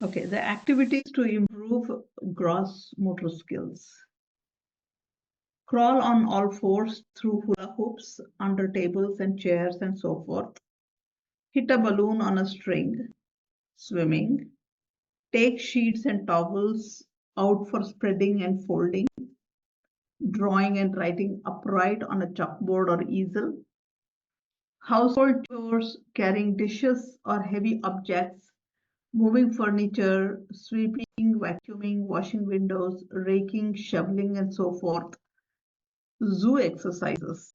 Okay, the activities to improve gross motor skills. Crawl on all fours through hula hoops, under tables and chairs and so forth. Hit a balloon on a string. Swimming. Take sheets and towels out for spreading and folding. Drawing and writing upright on a chalkboard or easel. Household chores, carrying dishes or heavy objects, moving furniture, sweeping, vacuuming, washing windows, raking, shoveling, and so forth. Zoo exercises.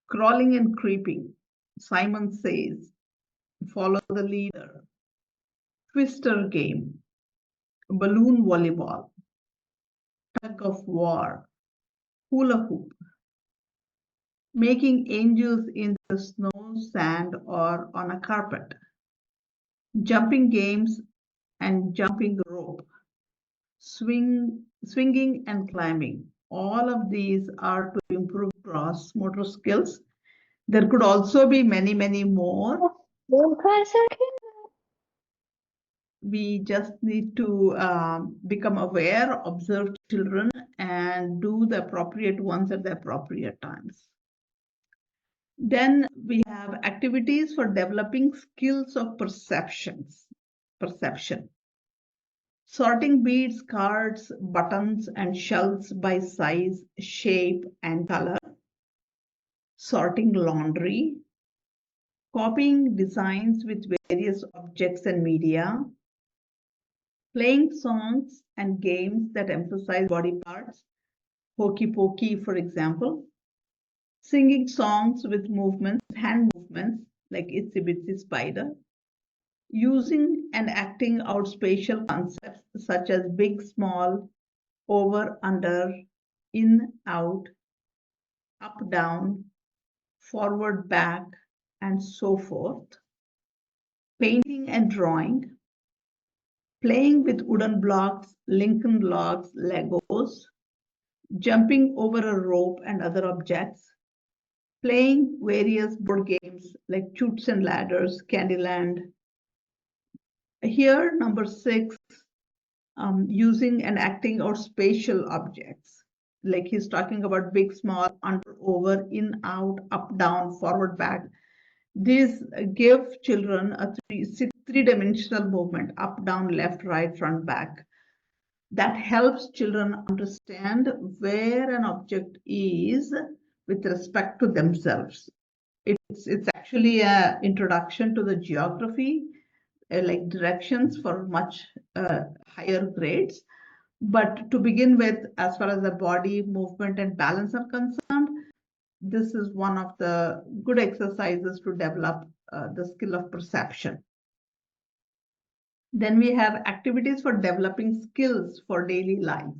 Crawling and creeping. Simon Says. Follow the leader. Twister game. Balloon volleyball. Tug of war. Hula hoop. Making angels in the snow, sand, or on a carpet. Jumping games and jumping rope. Swinging and climbing. All of these are to improve gross motor skills. There could also be many, many more. We just need to become aware, observe children, and do the appropriate ones at the appropriate times. Then we have activities for developing skills of perception. Sorting beads, cards, buttons, and shells by size, shape, and color. Sorting laundry. Copying designs with various objects and media. Playing songs and games that emphasize body parts. Hokey pokey, for example. Singing songs with movements, hand movements, like Itsy Bitsy Spider. Using and acting out spatial concepts such as big, small, over, under, in, out, up, down, forward, back, and so forth. Painting and drawing. Playing with wooden blocks, Lincoln logs, Legos. Jumping over a rope and other objects. Playing various board games like Chutes and Ladders, Candyland. Here, number 6, using and acting out spatial objects. Like he's talking about big, small, under, over, in, out, up, down, forward, back. These give children a three-dimensional movement, up, down, left, right, front, back. That helps children understand where an object is with respect to themselves. It's actually an introduction to the geography, like directions for much higher grades. But to begin with, as far as the body movement and balance are concerned, this is one of the good exercises to develop the skill of perception. Then we have activities for developing skills for daily life.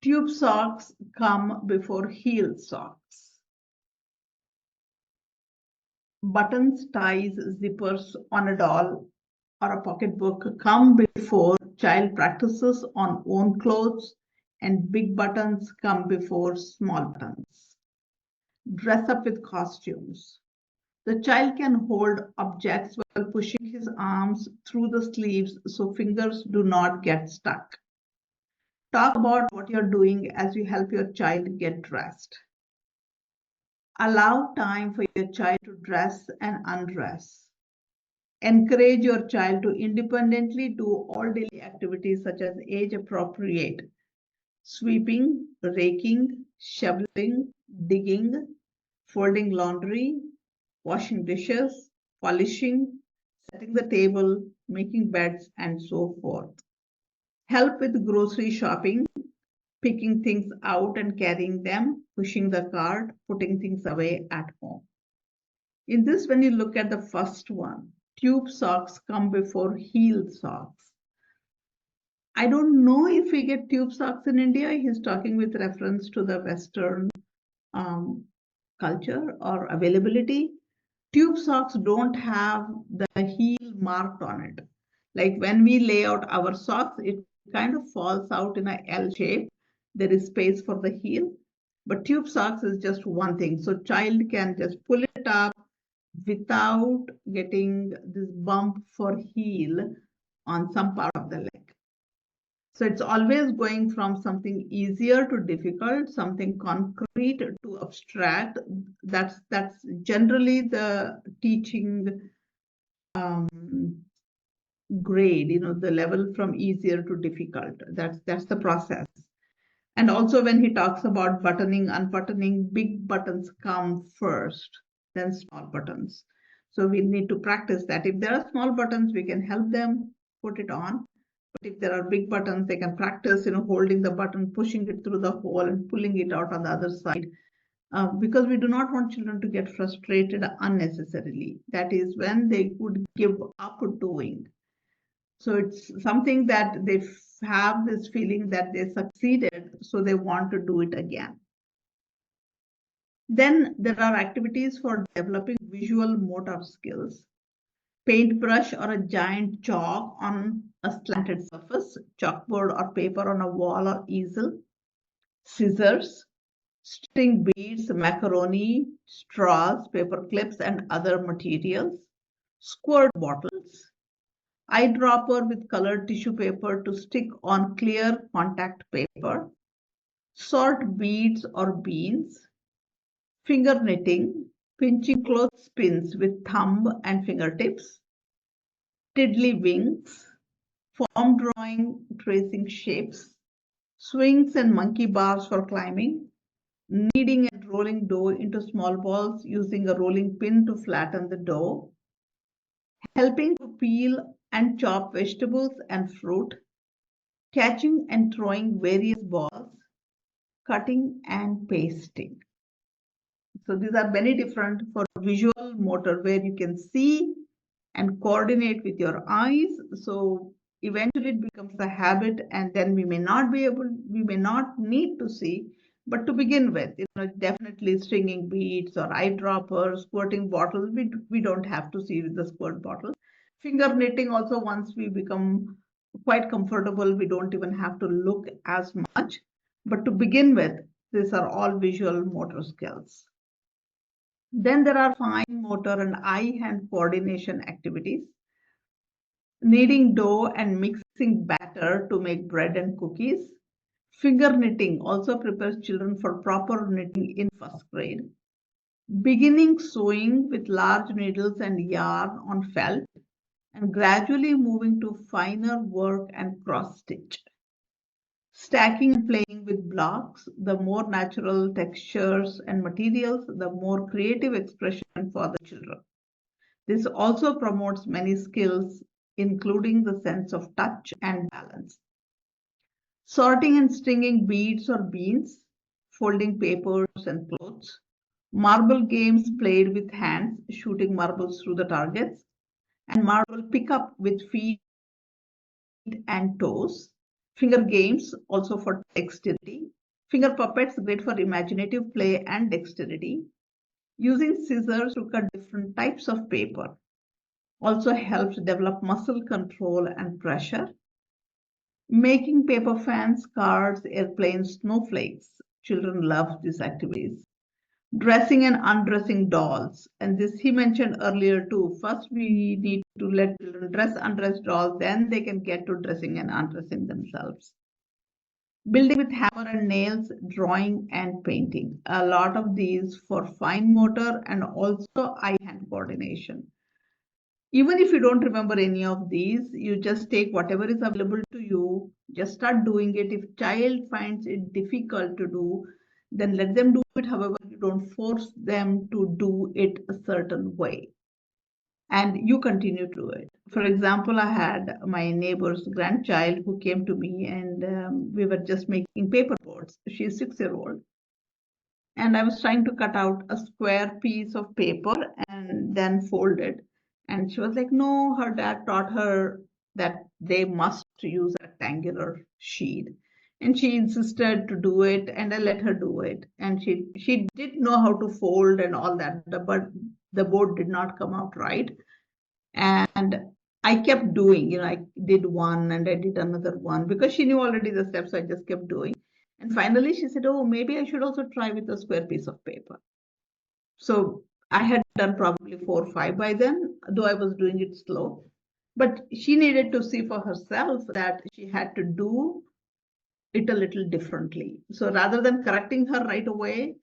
Tube socks come before heel socks. Buttons, ties, zippers on a doll or a pocketbook come before child practices on own clothes, and big buttons come before small buttons. Dress up with costumes. The child can hold objects while pushing his arms through the sleeves so fingers do not get stuck. Talk about what you're doing as you help your child get dressed. Allow time for your child to dress and undress. Encourage your child to independently do all daily activities such as age-appropriate sweeping, raking, shoveling, digging, folding laundry, washing dishes, polishing, setting the table, making beds, and so forth. Help with grocery shopping, picking things out and carrying them, pushing the cart, putting things away at home. In this, when you look at the first one, tube socks come before heel socks. I don't know if we get tube socks in India. He's talking with reference to the Western culture or availability. Tube socks don't have the heel marked on it. Like when we lay out our socks, it kind of falls out in a L shape. There is space for the heel, but tube socks is just one thing. So child can just pull it up, without getting this bump for heel on some part of the leg. So it's always going from something easier to difficult, something concrete to abstract. That's generally the teaching grade, the level from easier to difficult. That's the process. And also when he talks about buttoning, unbuttoning, big buttons come first, then small buttons. So we need to practice that. If there are small buttons, we can help them put it on. But if there are big buttons, they can practice, holding the button, pushing it through the hole and pulling it out on the other side. Because we do not want children to get frustrated unnecessarily. That is when they would give up doing. So it's something that they have this feeling that they succeeded, so they want to do it again. Then there are activities for developing visual motor skills. Paintbrush or a giant chalk on a slanted surface, chalkboard or paper on a wall or easel, scissors, string beads, macaroni, straws, paper clips, and other materials, squirt bottles, eyedropper with colored tissue paper to stick on clear contact paper, sort beads or beans, finger knitting, pinching clothespins with thumb and fingertips, tiddlywinks, form drawing, tracing shapes, swings and monkey bars for climbing, kneading and rolling dough into small balls using a rolling pin to flatten the dough, helping to peel and chop vegetables and fruit, catching and throwing various balls, cutting and pasting. So these are very different for visual motor where you can see and coordinate with your eyes. So eventually it becomes a habit, and then we may not need to see, but to begin with, definitely stringing beads or eyedroppers, squirting bottles, we don't have to see with the squirt bottle. Finger knitting also, once we become quite comfortable, we don't even have to look as much. But to begin with, these are all visual motor skills. Then there are fine motor and eye-hand coordination activities. Kneading dough and mixing batter to make bread and cookies. Finger knitting also prepares children for proper knitting in first grade. Beginning sewing with large needles and yarn on felt, and gradually moving to finer work and cross stitch. Stacking and playing with blocks, the more natural textures and materials, the more creative expression for the children. This also promotes many skills, including the sense of touch and balance. Sorting and stringing beads or beans, folding papers and clothes, marble games played with hands, shooting marbles through the targets, and marble pickup with feet and toes. Finger games also for dexterity. Finger puppets great for imaginative play and dexterity. Using scissors to cut different types of paper also helps develop muscle control and pressure. Making paper fans, cards, airplanes, snowflakes. Children love these activities. Dressing and undressing dolls. And this he mentioned earlier too. First, we need to let children dress, undress dolls, then they can get to dressing and undressing themselves. Building with hammer and nails, drawing and painting. A lot of these for fine motor and also eye-hand coordination. Even if you don't remember any of these, you just take whatever is available to you, just start doing it. If child finds it difficult to do, then let them do it. However, you don't force them to do it a certain way. And you continue to do it. For example, I had my neighbor's grandchild who came to me, and we were just making paper boards. She's 6-year-old. And I was trying to cut out a square piece of paper and then fold it. And she was like, no, her dad taught her that they must use a rectangular sheet. And she insisted to do it, and I let her do it. And she did know how to fold and all that, but the board did not come out right. And I kept doing, I did one and I did another one because she knew already the steps. So I just kept doing. And finally she said, oh, maybe I should also try with a square piece of paper. So I had done probably 4 or 5 by then, though I was doing it slow. But she needed to see for herself that she had to do it a little differently. So rather than correcting her right away,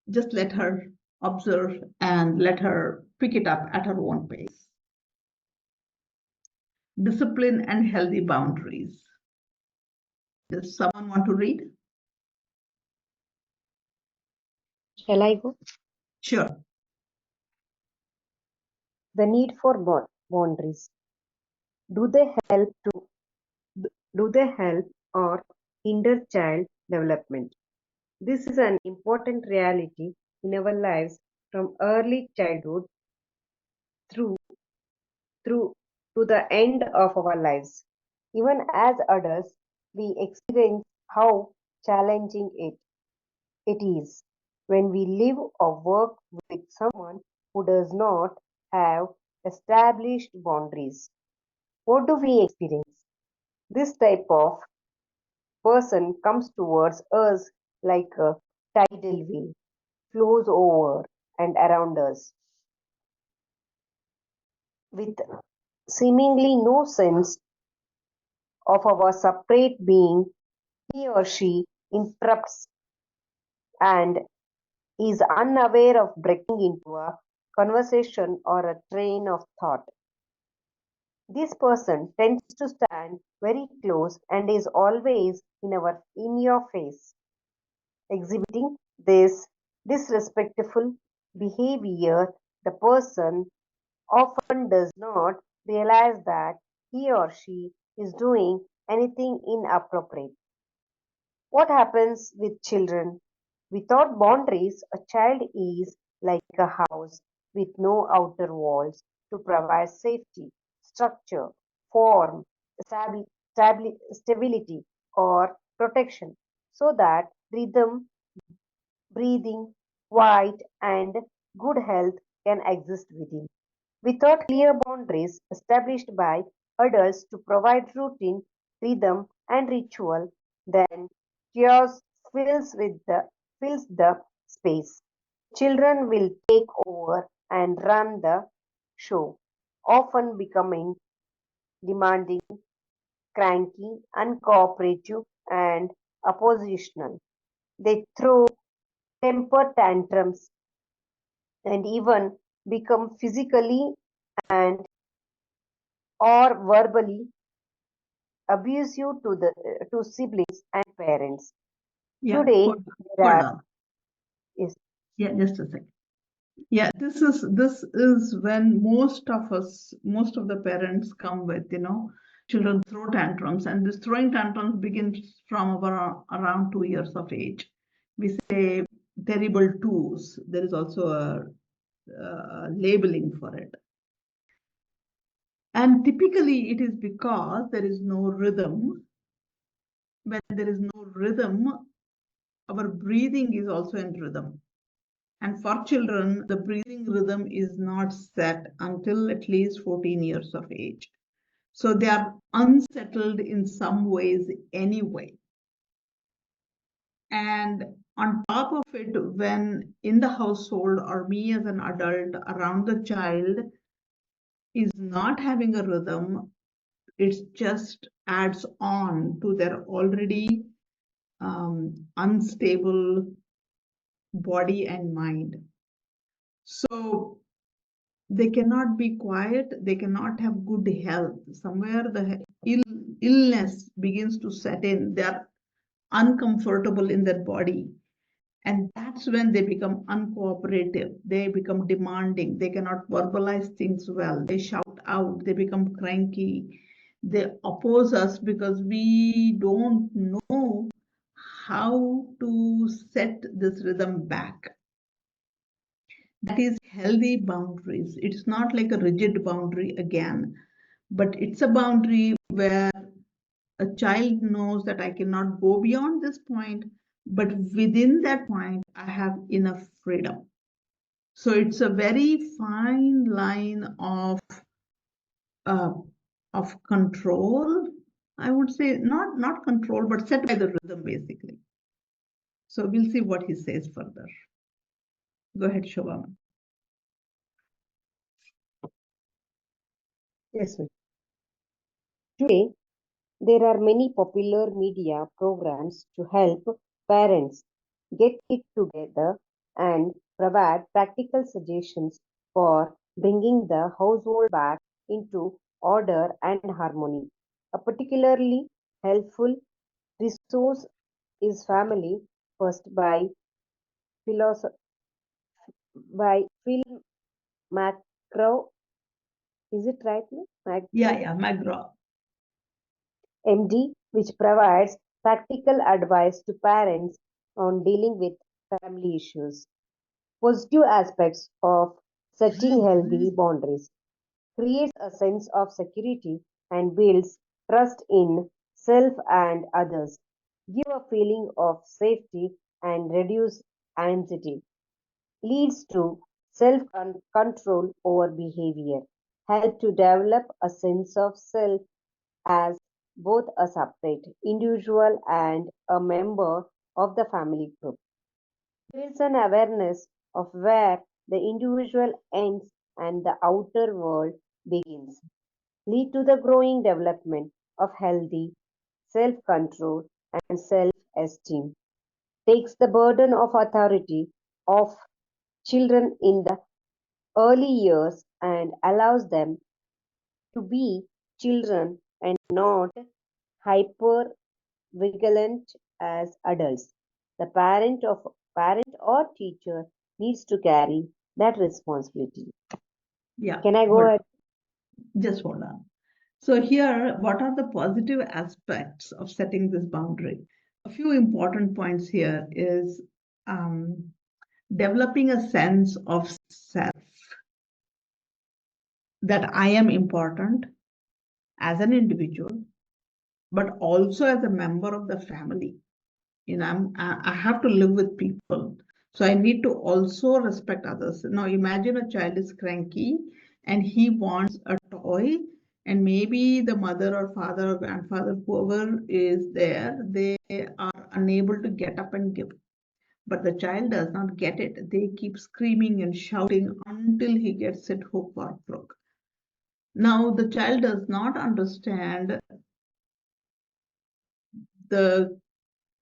just let her observe and let her pick it up at her own pace. Discipline and healthy boundaries. Does someone want to read? Shall I go? Sure. The need for boundaries. Do they help or hinder child development? This is an important reality in our lives from early childhood through through to the end of our lives. Even as adults, we experience how challenging it is when we live or work with someone who does not have established boundaries. What do we experience? This type of person comes towards us like a tidal wave, flows over and around us with seemingly no sense of our separate being. He or she interrupts and is unaware of breaking into a conversation or a train of thought. This person tends to stand very close and is always in your face, exhibiting this disrespectful behavior. The person often does not realize that he or she is doing anything inappropriate. What happens with children? Without boundaries, a child is like a house with no outer walls to provide safety, structure, form, stability, or protection, so that rhythm, breathing, quiet, and good health can exist within. Without clear boundaries established by adults to provide routine, rhythm, and ritual, then chaos fills the space. Children will take over and run the show, often becoming demanding, cranky, uncooperative, and oppositional. They throw temper tantrums and even become physically and or verbally abusive to siblings and parents. Yeah, Today, hold, there hold are on. is Yeah, just a second. Yeah, this is when most of the parents come with, children throw tantrums, and this throwing tantrums begins from around 2 years of age. We say terrible twos. There is also a labeling for it. And typically it is because there is no rhythm. When there is no rhythm, our breathing is also in rhythm. And for children, the breathing rhythm is not set until at least 14 years of age. So they are unsettled in some ways anyway. And on top of it, when in the household or me as an adult around the child is not having a rhythm, it just adds on to their already unstable body and mind. So they cannot be quiet, they cannot have good health. Somewhere the illness begins to set in. They are uncomfortable in their body. And that's when they become uncooperative. They become demanding. They cannot verbalize things well. They shout out. They become cranky. They oppose us because we don't know how to set this rhythm back. That is healthy boundaries. It's not like a rigid boundary again, but it's a boundary where a child knows that I cannot go beyond this point, but within that point, I have enough freedom. So it's a very fine line uh, of control. I would say not control, but set by the rhythm basically. So we'll see what he says further. Go ahead, Shobha. Yes, ma'am. Today, there are many popular media programs to help parents get it together and provide practical suggestions for bringing the household back into order and harmony. A particularly helpful resource is Family First philosoph- by Phil McGraw. Is it right? No? Yeah, McGraw. MD, which provides practical advice to parents on dealing with family issues. Positive aspects of setting healthy boundaries creates a sense of security and builds trust in self and others, give a feeling of safety and reduce anxiety, leads to self control over behavior, help to develop a sense of self as both a separate individual and a member of the family group. There is an awareness of where the individual ends and the outer world begins, lead to the growing development of healthy self-control and self-esteem, takes the burden of authority of children in the early years and allows them to be children and not hyper vigilant as adults. The parent or teacher needs to carry that responsibility. Yeah, Can I go hold ahead? just hold on. So here, what are the positive aspects of setting this boundary? A few important points here is um, developing a sense of self, that I am important as an individual, but also as a member of the family. I have to live with people, so I need to also respect others. Now imagine a child is cranky and he wants a toy, and maybe the mother or father or grandfather, whoever is there, they are unable to get up and give, but the child does not get it. They keep screaming and shouting until he gets it hook or crook. Now the child does not understand the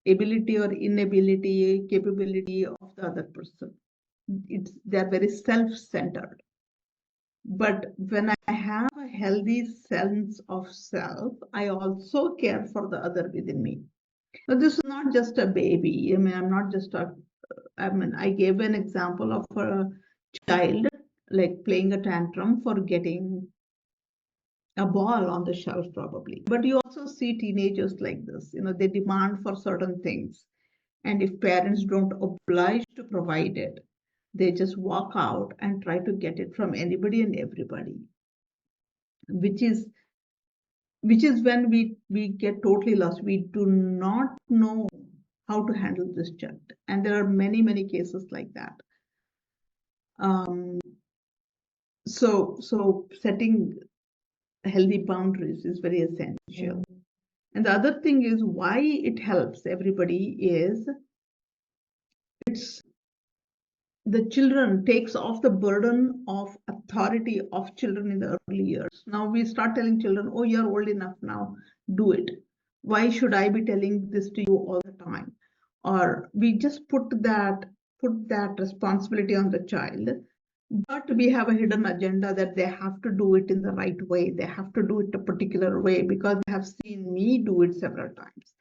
ability or inability, capability of the other person. They're very self-centered. But when I have a healthy sense of self, I also care for the other within me. Now, this is not just a baby. I'm not just a, I gave an example of a child like playing a tantrum for getting a ball on the shelf probably. But you also see teenagers like this, they demand for certain things. And if parents don't oblige to provide it, they just walk out and try to get it from anybody and everybody, which is when we get totally lost. We do not know how to handle this child. And there are many cases like that. So setting healthy boundaries is very essential. And the other thing is why it helps everybody is it's the children takes off the burden of authority of children in the early years. Now we start telling children, oh, you're old enough now, do it. Why should I be telling this to you all the time? Or we just put that responsibility on the child, but we have a hidden agenda that they have to do it in the right way. They have to do it a particular way because they have seen me do it several times.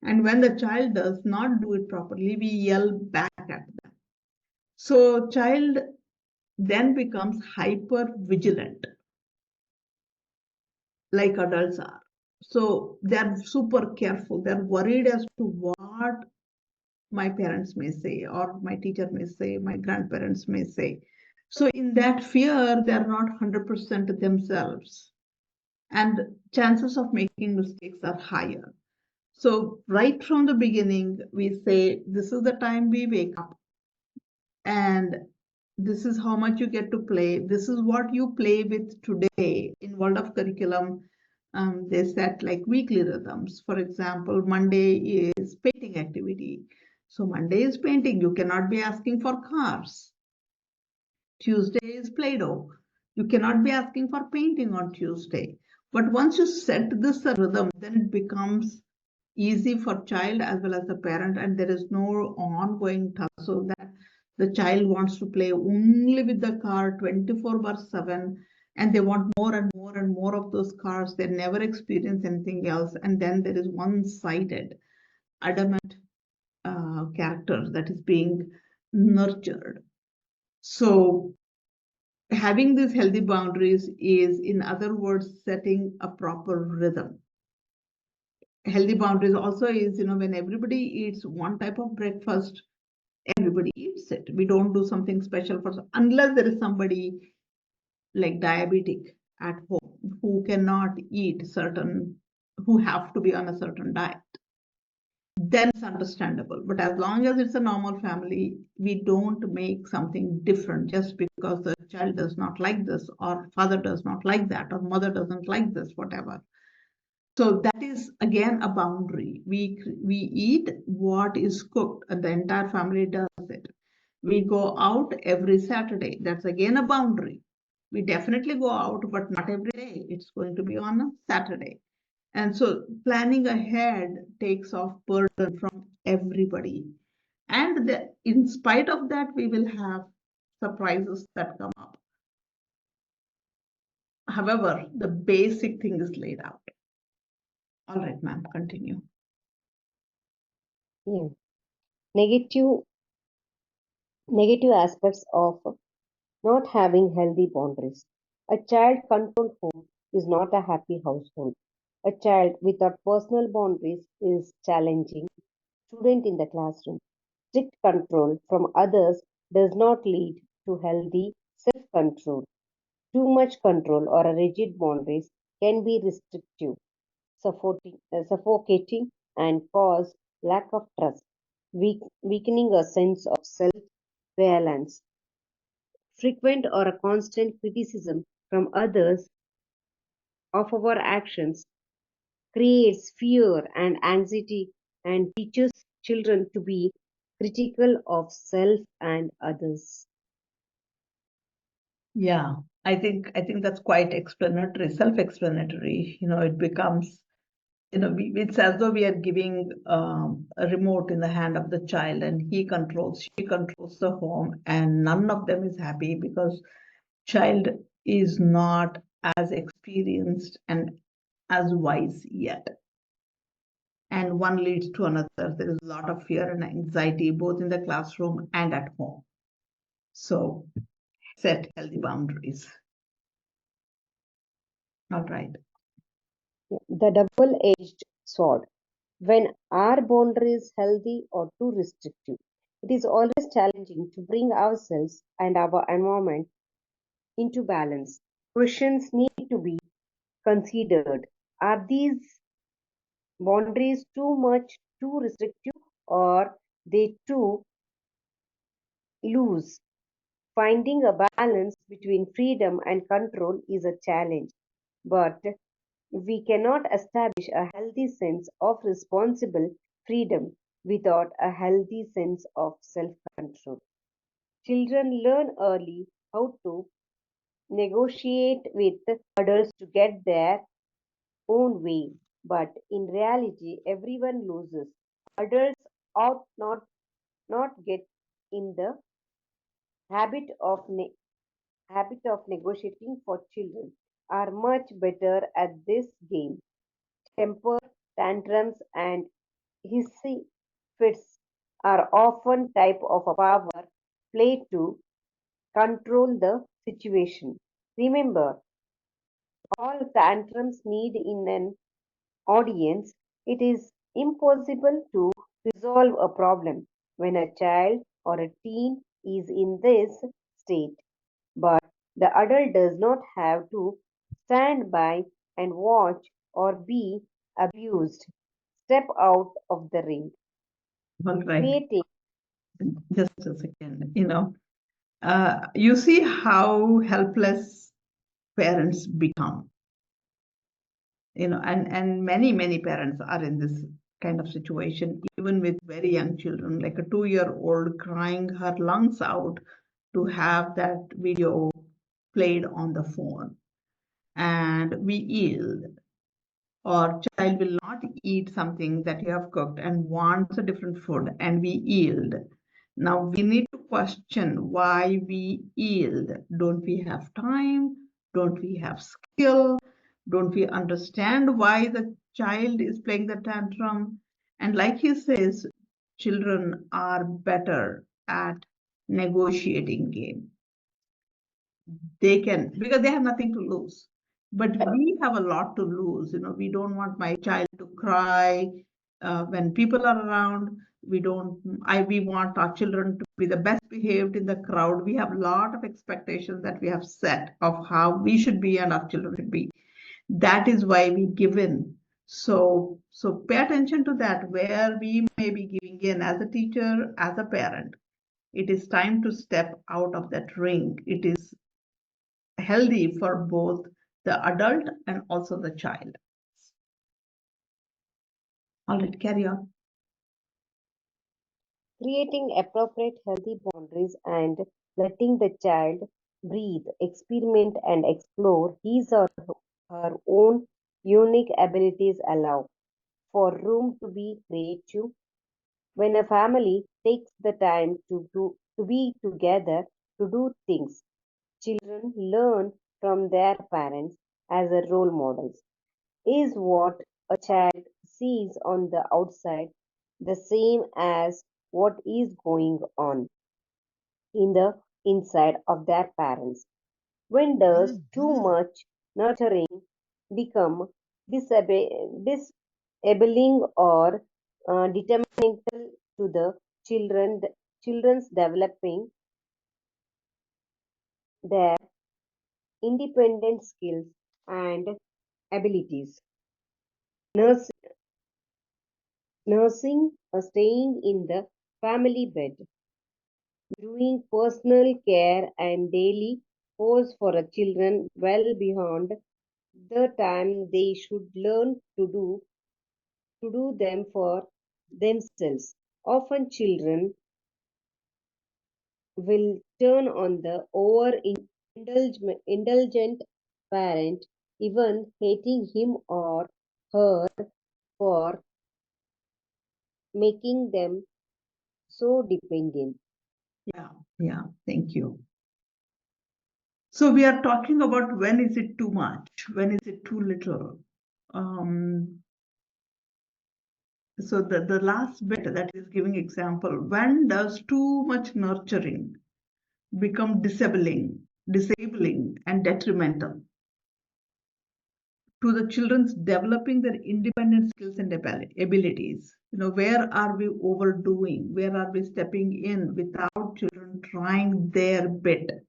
And when the child does not do it properly, we yell back at them. So child then becomes hyper vigilant like adults are. So they're super careful. They're worried as to what my parents may say, or my teacher may say, my grandparents may say. So in that fear, they're not 100% themselves. And chances of making mistakes are higher. So right from the beginning, we say, this is the time we wake up, and this is how much you get to play. This is what you play with today. In World of Curriculum, they set like weekly rhythms. For example, Monday is painting activity. So Monday is painting. You cannot be asking for cars. Tuesday is Play-Doh. You cannot be asking for painting on Tuesday. But once you set this rhythm, then it becomes easy for child as well as the parent, and there is no ongoing tussle that the child wants to play only with the car 24/7, and they want more and more and more of those cars. They never experience anything else, and then there is one-sided, adamant character that is being nurtured. So having these healthy boundaries is, in other words, setting a proper rhythm. Healthy boundaries also is, when everybody eats one type of breakfast, everybody eats it. We don't do something special unless there is somebody like diabetic at home who cannot eat who have to be on a certain diet. Then it's understandable. But as long as it's a normal family, we don't make something different just because the child does not like this, or father does not like that, or mother doesn't like this, whatever. So that is again a boundary. We eat what is cooked, and the entire family does it. We go out every Saturday. That's again a boundary. We definitely go out, but not every day. It's going to be on a Saturday. And so planning ahead takes off burden from everybody. And in spite of that, we will have surprises that come up. However, the basic thing is laid out. All right, ma'am, continue. Yeah. Negative aspects of not having healthy boundaries. A child-controlled home is not a happy household. A child without personal boundaries is challenging student in the classroom. Strict control from others does not lead to healthy self-control. Too much control or a rigid boundaries can be restrictive, suffocating, and cause lack of trust, weakening a sense of self-reliance. Frequent or a constant criticism from others of our actions creates fear and anxiety and teaches children to be critical of self and others. Yeah, I think that's quite explanatory, self-explanatory. It becomes, it's as though we are giving a remote in the hand of the child, and she controls the home, and none of them is happy because child is not as experienced and as wise yet. And one leads to another. There is a lot of fear and anxiety both in the classroom and at home. So set healthy boundaries. All right. The double edged sword. When our boundary is healthy or too restrictive, it is always challenging to bring ourselves and our environment into balance. Questions need to be considered. Are these boundaries too much, too restrictive, or they too loose? Finding a balance between freedom and control is a challenge, but we cannot establish a healthy sense of responsible freedom without a healthy sense of self control. Children learn early how to negotiate with adults to get their own way, but in reality, everyone loses. Adults ought not get in the habit of negotiating for children are much better at this game. Temper tantrums and hissy fits are often type of a power play to control the situation. Remember, all tantrums need in an audience. It is impossible to resolve a problem when a child or a teen is in this state. But the adult does not have to stand by and watch or be abused. Step out of the ring. All right. Creating. Just a second. You see how helpless parents become. And many parents are in this kind of situation, even with very young children, like a 2-year-old crying her lungs out to have that video played on the phone, and we yield, or child will not eat something that you have cooked and wants a different food, and we yield. Now we need to question why we yield. Don't we have time? Don't we have skill? Don't we understand why the child is playing the tantrum? And like he says, children are better at negotiating game. They can, because they have nothing to lose. But we have a lot to lose. We don't want my child to cry when people are around. We want our children to be the best behaved in the crowd. We have a lot of expectations that we have set of how we should be and our children should be. That is why we give in. So pay attention to that, where we may be giving in as a teacher, as a parent. It is time to step out of that ring. It is healthy for both the adult and also the child. All right, carry on. Creating appropriate healthy boundaries and letting the child breathe, experiment, and explore his or her own unique abilities allow for room to be creative. When a family takes the time to be together to do things, children learn from their parents as a role models. Is what a child sees on the outside the same as what is going on in the inside of their parents? When does too much nurturing become disabling or detrimental to the children's developing their independent skills and abilities? Nurse, nursing or staying in the family bed, doing personal care and daily chores for a children well beyond the time they should learn to do them for themselves. Often children will turn on the indulgent parent, even hating him or her for making them so dependent. Yeah, thank you. So we are talking about when is it too much, when is it too little. So the last bit that is giving example, when does too much nurturing become disabling and detrimental to the children's developing their independent skills and abilities? Where are we overdoing? Where are we stepping in without children trying their bit?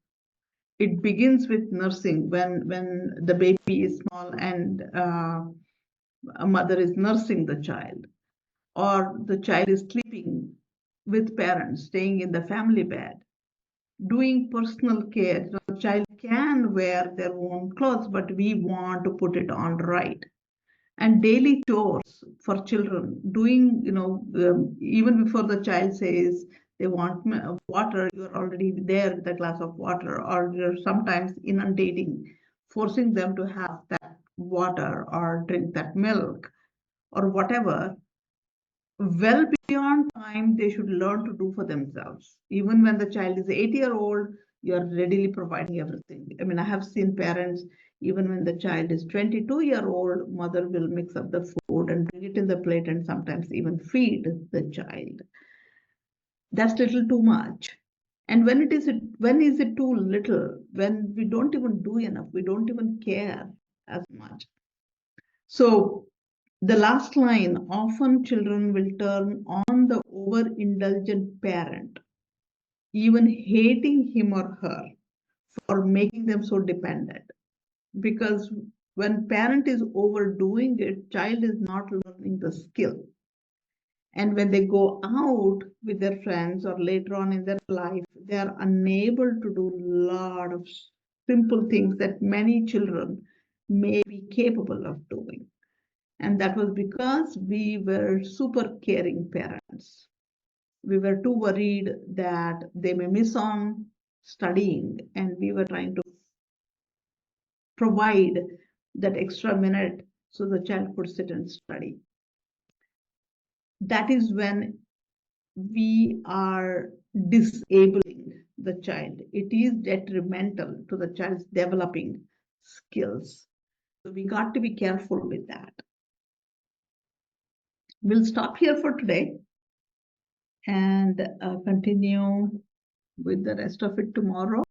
It begins with nursing, when the baby is small and a mother is nursing the child, or the child is sleeping with parents, staying in the family bed, doing personal care. The child can wear their own clothes, but we want to put it on right. And daily chores for children, doing, even before the child says they want water, you're already there with a glass of water, or you're sometimes inundating, forcing them to have that water or drink that milk or whatever. Well beyond time they should learn to do for themselves. Even when the child is 8-year-old, you're readily providing everything. I mean, I have seen parents, even when the child is 22-year-old, mother will mix up the food and bring it in the plate and sometimes even feed the child. That's little too much. And when is it too little? When we don't even do enough, we don't even care as much. So the last line, often children will turn on the overindulgent parent, even hating him or her for making them so dependent. Because when parent is overdoing it, child is not learning the skill. And when they go out with their friends or later on in their life, they are unable to do a lot of simple things that many children may be capable of doing. And that was because we were super caring parents. We were too worried that they may miss on studying and we were trying to provide that extra minute so the child could sit and study. That is when we are disabling the child. It is detrimental to the child's developing skills. So we got to be careful with that. We'll stop here for today and continue with the rest of it tomorrow.